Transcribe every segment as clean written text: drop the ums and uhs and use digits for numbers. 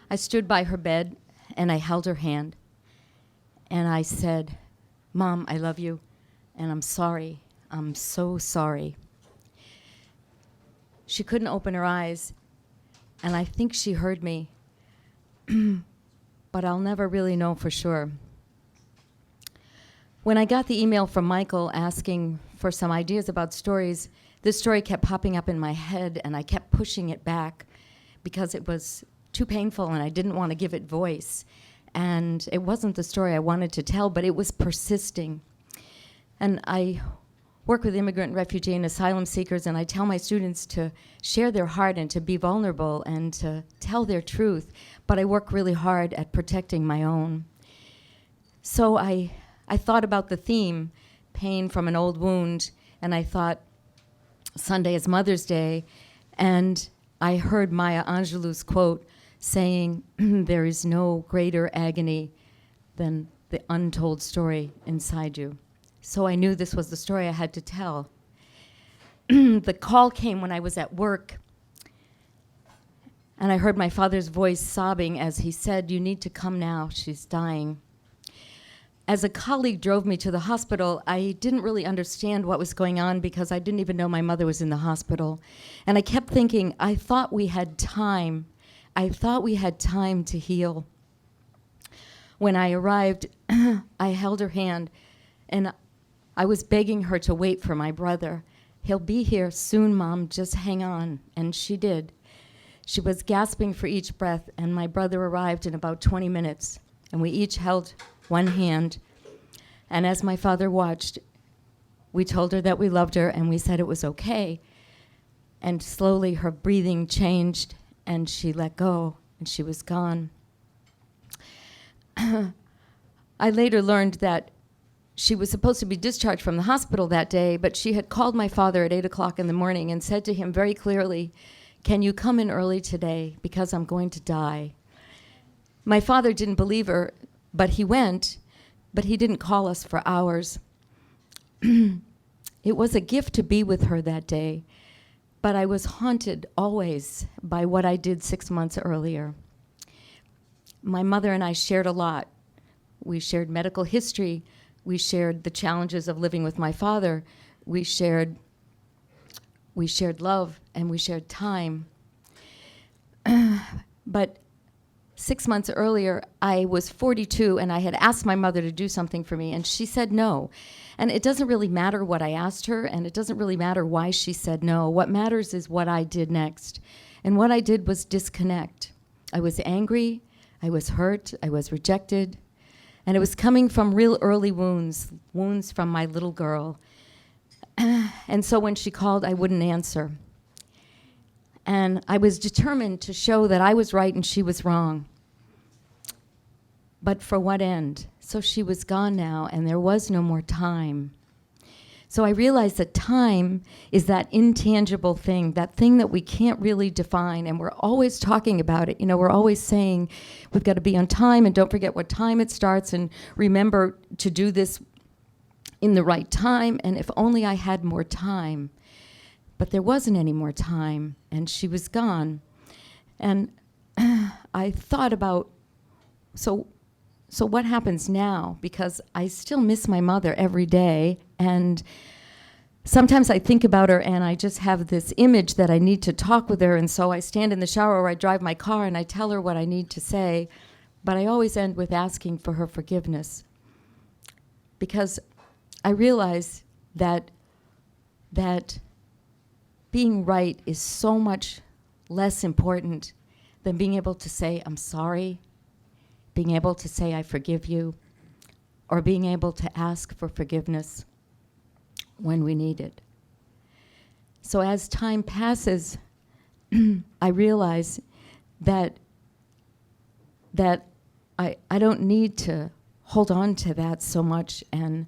I stood by her bed and I held her hand and I said, "Mom, I love you and I'm sorry. I'm so sorry." She couldn't open her eyes and I think she heard me, but I'll never really know for sure. When I got the email from Michael asking for some ideas about stories, this story kept popping up in my head and I kept pushing it back because it was too painful and I didn't want to give it voice. And it wasn't the story I wanted to tell, but it was persisting. And I work with immigrant, refugee, and asylum seekers, and I tell my students to share their heart and to be vulnerable and to tell their truth, but I work really hard at protecting my own. So I thought about the theme, pain from an old wound, and I thought Sunday is Mother's Day, and I heard Maya Angelou's quote saying, "There is no greater agony than the untold story inside you." So I knew this was the story I had to tell. The call came when I was at work, and I heard my father's voice sobbing as he said, "You need to come now, she's dying." As a colleague drove me to the hospital, I didn't really understand what was going on because I didn't even know my mother was in the hospital. And I kept thinking, I thought we had time. I thought we had time to heal. When I arrived, I held her hand, and I was begging her to wait for my brother. "He'll be here soon, Mom, just hang on." And she did. She was gasping for each breath, and my brother arrived in about 20 minutes, and we each held one hand. And as my father watched, we told her that we loved her, and we said it was okay. And slowly her breathing changed, and she let go, and she was gone. I later learned that she was supposed to be discharged from the hospital that day, but she had called my father at 8 o'clock in the morning and said to him very clearly, "Can you come in early today, because I'm going to die?" My father didn't believe her, but he went, but he didn't call us for hours. It was a gift to be with her that day, but I was haunted always by what I did 6 months earlier. My mother and I shared a lot. We shared medical history. We shared the challenges of living with my father. We shared love, and we shared time. But 6 months earlier, I was 42, and I had asked my mother to do something for me, and she said no. And it doesn't really matter what I asked her, and it doesn't really matter why she said no. What matters is what I did next. And what I did was disconnect. I was angry, I was hurt, I was rejected, and it was coming from real early wounds from my little girl. And so when she called, I wouldn't answer. And I was determined to show that I was right and she was wrong. But for what end? So she was gone now, and there was no more time. So I realized that time is that intangible thing, that thing that we can't really define, and we're always talking about it. You know, we're always saying we've got to be on time, and don't forget what time it starts, and remember to do this in the right time, and if only I had more time. But there wasn't any more time, and she was gone. And I thought about, so what happens now? Because I still miss my mother every day, and sometimes I think about her and I just have this image that I need to talk with her, and so I stand in the shower or I drive my car and I tell her what I need to say, but I always end with asking for her forgiveness. Because I realize that being right is so much less important than being able to say, "I'm sorry," being able to say, "I forgive you," or being able to ask for forgiveness when we need it. So as time passes, I realize that I don't need to hold on to that so much, and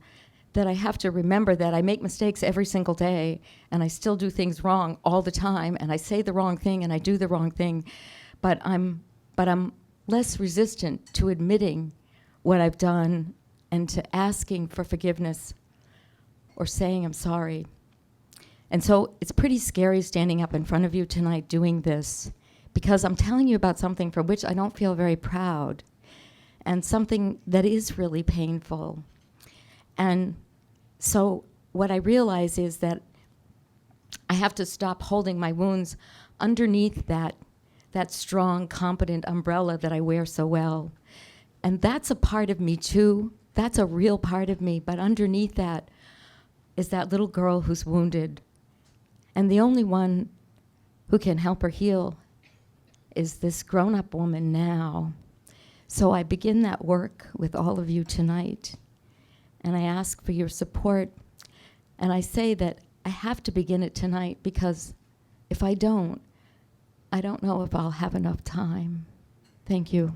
that I have to remember that I make mistakes every single day, and I still do things wrong all the time, and I say the wrong thing and I do the wrong thing, but I'm less resistant to admitting what I've done and to asking for forgiveness or saying I'm sorry. And so it's pretty scary standing up in front of you tonight doing this, because I'm telling you about something for which I don't feel very proud, and something that is really painful. And so what I realize is that I have to stop holding my wounds underneath that strong, competent umbrella that I wear so well. And that's a part of me too. That's a real part of me. But underneath that is that little girl who's wounded. And the only one who can help her heal is this grown-up woman now. So I begin that work with all of you tonight. And I ask for your support. And I say that I have to begin it tonight, because if I don't know if I'll have enough time. Thank you.